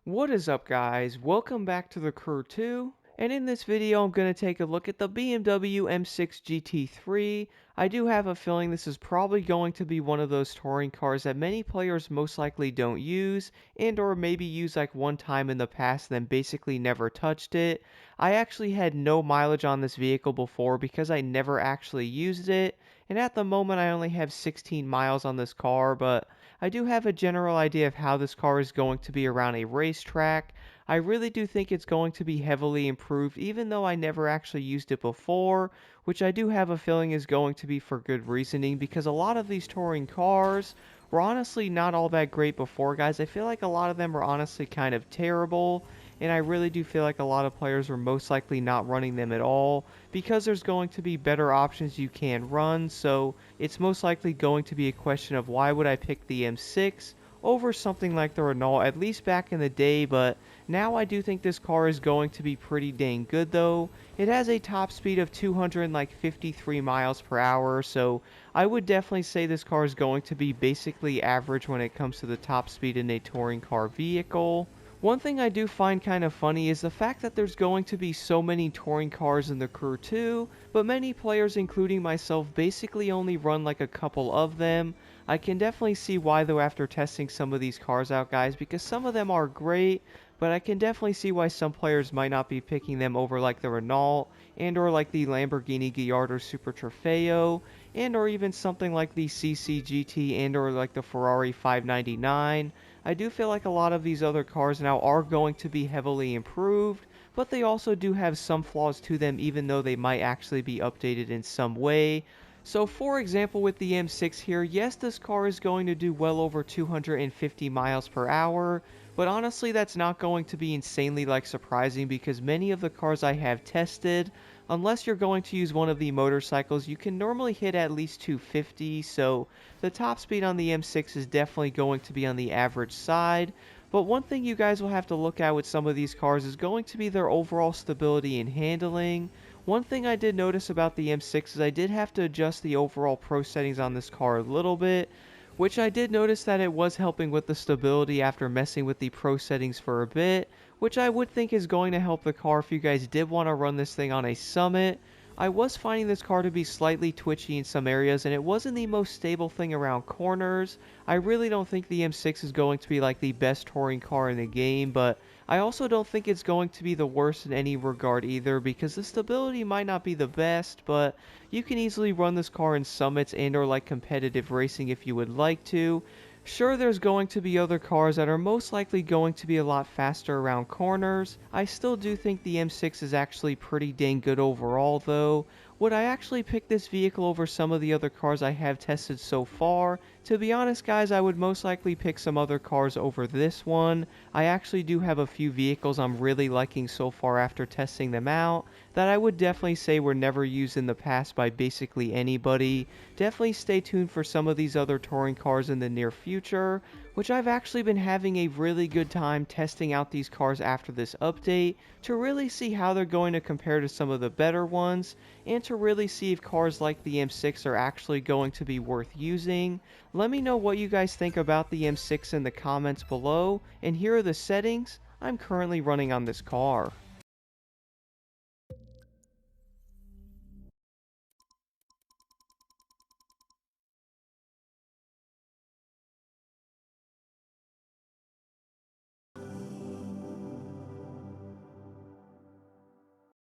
What is up, guys? Welcome back to the Crew 2, and in this video I'm going to take a look at the BMW M6 GT3. I do have a feeling this is probably going to be one of those touring cars that many players most likely don't use, and or maybe use like one time in the past then basically never touched it. I actually had no mileage on this vehicle before because I never actually used it, and at the moment I only have 16 miles on this car, but I do have a general idea of how this car is going to be around a racetrack. I really do think it's going to be heavily improved, even though I never actually used it before, which I do have a feeling is going to be for good reasoning, because a lot of these touring cars were honestly not all that great before, guys. I feel like a lot of them were honestly kind of terrible, and I really do feel like a lot of players were most likely not running them at all, because there's going to be better options you can run, so it's most likely going to be a question of why would I pick the M6 over something like the Renault, at least back in the day. But now I do think this car is going to be pretty dang good though. It has a top speed of 253 miles per hour, so I would definitely say this car is going to be basically average when it comes to the top speed in a touring car vehicle. One thing I do find kind of funny is the fact that there's going to be so many touring cars in the Crew 2, but many players, including myself, basically only run like a couple of them. I can definitely see why though after testing some of these cars out, guys, because some of them are great, but I can definitely see why some players might not be picking them over like the Renault, and or like the Lamborghini Gallardo Super Trofeo, and or even something like the CC GT and or like the Ferrari 599. I do feel like a lot of these other cars now are going to be heavily improved, but they also do have some flaws to them, even though they might actually be updated in some way. So for example, with the M6 here, yes, this car is going to do well over 250 miles per hour, but honestly that's not going to be insanely like surprising, because many of the cars I have tested, unless you're going to use one of the motorcycles, you can normally hit at least 250, so the top speed on the M6 is definitely going to be on the average side. But one thing you guys will have to look at with some of these cars is going to be their overall stability and handling. One thing I did notice about the M6 is I did have to adjust the overall pro settings on this car a little bit, which I did notice that it was helping with the stability after messing with the pro settings for a bit, which I would think is going to help the car if you guys did want to run this thing on a summit. I was finding this car to be slightly twitchy in some areas, and it wasn't the most stable thing around corners. I really don't think the M6 is going to be like the best touring car in the game, but I also don't think it's going to be the worst in any regard either, because the stability might not be the best, but you can easily run this car in summits and or like competitive racing if you would like to. Sure, there's going to be other cars that are most likely going to be a lot faster around corners. I still do think the M6 is actually pretty dang good overall though. Would I actually pick this vehicle over some of the other cars I have tested so far? To be honest, guys, I would most likely pick some other cars over this one. I actually do have a few vehicles I'm really liking so far after testing them out that I would definitely say were never used in the past by basically anybody. Definitely stay tuned for some of these other touring cars in the near future, which I've actually been having a really good time testing out these cars after this update to really see how they're going to compare to some of the better ones, and to really see if cars like the M6 are actually going to be worth using. Let me know what you guys think about the M6 in the comments below, and here are the settings I'm currently running on this car.